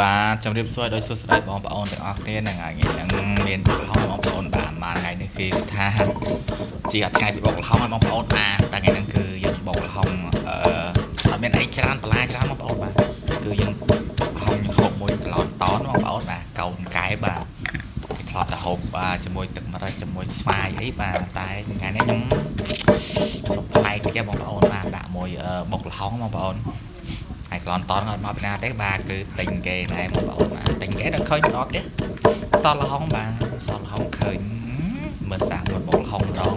បាទជំរាបសួរដោយសួស្តីបងប្អូនទាំងអស់គ្នាហ្នឹងហើយហ្នឹងមានបុកល្ហុងបងប្អូនបាទថ្ងៃនេះគឺថាជាអត់ថ្ងៃពីបុកល្ហុងឲ្យបងប្អូនបាទតែថ្ងៃហ្នឹងគឺយើងបុកល្ហុងអត់មានអីច្រើនបន្លែច្រើនបងប្អូនបាទគឺយើងល្ហុងយើងហូបមួយកន្លងតនបងប្អូនបាទកូនកែបាទធ្លាប់តែហូបបាទជាមួយទឹកម្រេចជាមួយស្វាយអីបាទតែថ្ងៃនេះខ្ញុំសុខប្លែកតិចបងប្អូនបាទដាក់មួយបុកល្ហុងបងប្អូនហើយកន្លងតនអត់មកពីណាទេបាទគឺទិញគេណែបងប្អូនបាទទិញគេដល់ឃើញម្ដងទៀតសល់ល្ហុងបាទសល់ល្ហុងឃើញមើលសាក់មួយបុកល្ហុងម្ដង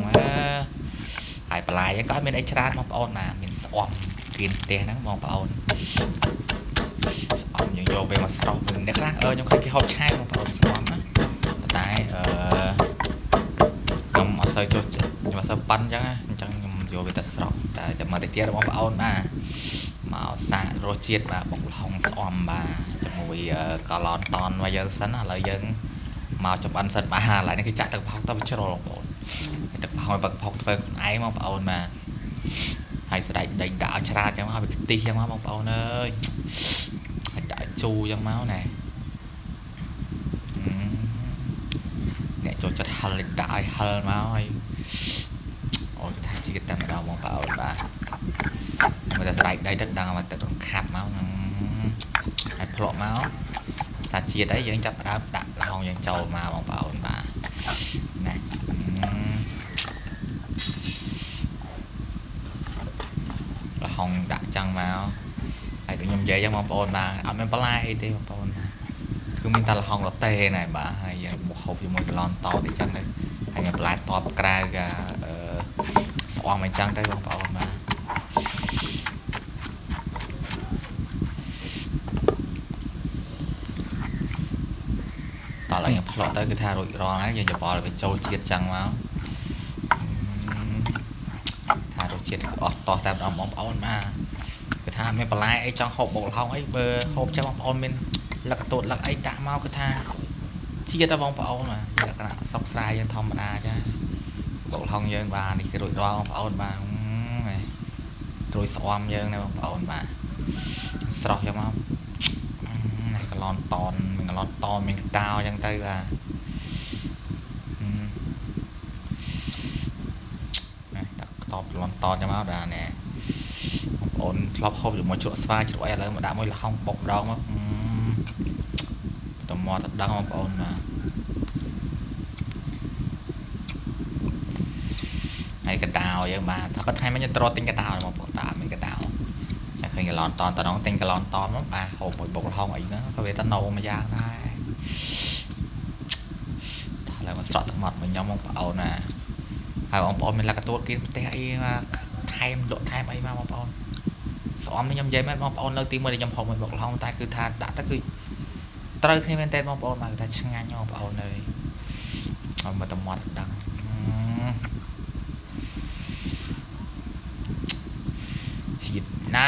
ហើយបន្លែហ្នឹងក៏អត់មានអីច្រើនបងប្អូនបាទមានស្អប់គៀនផ្ទះហ្នឹងបងប្អូនស្អប់យើងយកវាមកស្រោះវិញអ្នកខ្លះខ្ញុំឃើញគេហូបឆាយបងប្អូនស្អប់ណាតែខ្ញុំអត់សូវចូលចិត្តខ្ញុំអត់សូវប៉ិនអញ្ចឹងខ្ញុំយកវាទៅស្រោះតែចាំមកទៀតបងប្អូនបាទមកសាករសជាតិបាទបុកល្ហុងស្អំបាទជាមួយកឡនតនមកយើងសិនឥឡូវយើងមកចម្អិនសិនបាទឥឡូវនេះគឺចាក់ទឹកប្រហុកទៅជ្រុលបងប្អូនទឹកប្រហុកបើប្រហុកធ្វើខ្លួនឯងបងប្អូនបាទហើយស្ដែកដេញដាក់ឲ្យច្រាតចឹងមកឲ្យខ្ទិះចឹងមកបងប្អូនអើយហើយដាក់ជូរចឹងមកណែអ្នកចូលចិត្តហិលដាក់ឲ្យហិលមកហើយអូយថាជីកតែម្ដងបងប្អូនបាទមើលតែស្ដែកដីទឹកដឹងមកទឹកខាប់មកហើយភ្លក់មកថាជាតិអីយើងចាប់ផ្ដើមដាក់ល្ហុងយើងចូលមកបងប្អូនបាទណាល្ហុងដាក់ចឹងមកហើយដូចខ្ញុំនិយាយចឹងបងប្អូនបាទអត់មានបន្លែអីទេបងប្អូនបាទគឺមានតែល្ហុងលតេណែបាទហើយយើងបុកហូបជាមួយកន្លងតតអីចឹងទៅហើយមានបន្លែតបក្រៅកាស្អមអីចឹងទៅបងប្អូនបាទតោះឡើយយើងភ្លក់ទៅគឺថារួចរាល់ហើយយើងច្បល់វាចូលជាតិចឹងមកថារសជាតិអស់តោះតែម្ដងបងប្អូនបាទគឺថាមានបន្លែអីចង់ហូបបុកល្ហុងអីបើហូបចឹងបងប្អូនមានលឹកកតូតលឹកអីដាក់មកគឺថាជាតិទៅបងប្អូនបាទលក្ខណៈសុកស្រាយយើងធម្មតាចាបុកល្ហុងយើងបាទនេះគឺរួចរាល់បងប្អូនបាទត្រួយស្អមយើងណាបងប្អូនបាទស្រស់ចឹងមកកន្លងតនមានកន្លងតនមានកតោអញ្ចឹងទៅបាទដាក់ខ្ទប់កន្លងតនចឹងមកបាទណែបងប្អូនធ្លាប់ហូបជាមួយជ្រក់ស្វាយជ្រក់អីឥឡូវមកដាក់មួយល្ហុងបុកម្ដងមកតមកទៅដឹងបងប្អូនបាទហើយកតោយើងបាទថាប៉ុន្តែមិញខ្ញុំត្រទិញកតោបងប្អូនបាទមានកតោតែឃើញកន្លងតនតនទិញកន្លងតនមកបាទហូបមួយបុកល្ហុងអីហ្នឹងក៏វាទៅណោមួយយ៉ាងដែរថាឡើយមកស្រក់ទឹកមាត់មកខ្ញុំបងប្អូនណាហើយបងប្អូនមានលក្ខតួគៀនផ្ទះអីមកថែមលក់ថែមអីមកបងប្អូនស្អំនេះខ្ញុំនិយាយមែនបងប្អូននៅទី1ដែលខ្ញុំហូបមួយបុកល្ហុងតែគឺថាដាក់ទៅគឺត្រូវគ្នាមែនតើបងប្អូនមកគឺថាឆ្ងាញ់បងប្អូនអើយឲ្យមកតំមាត់ដឹងជាតិណា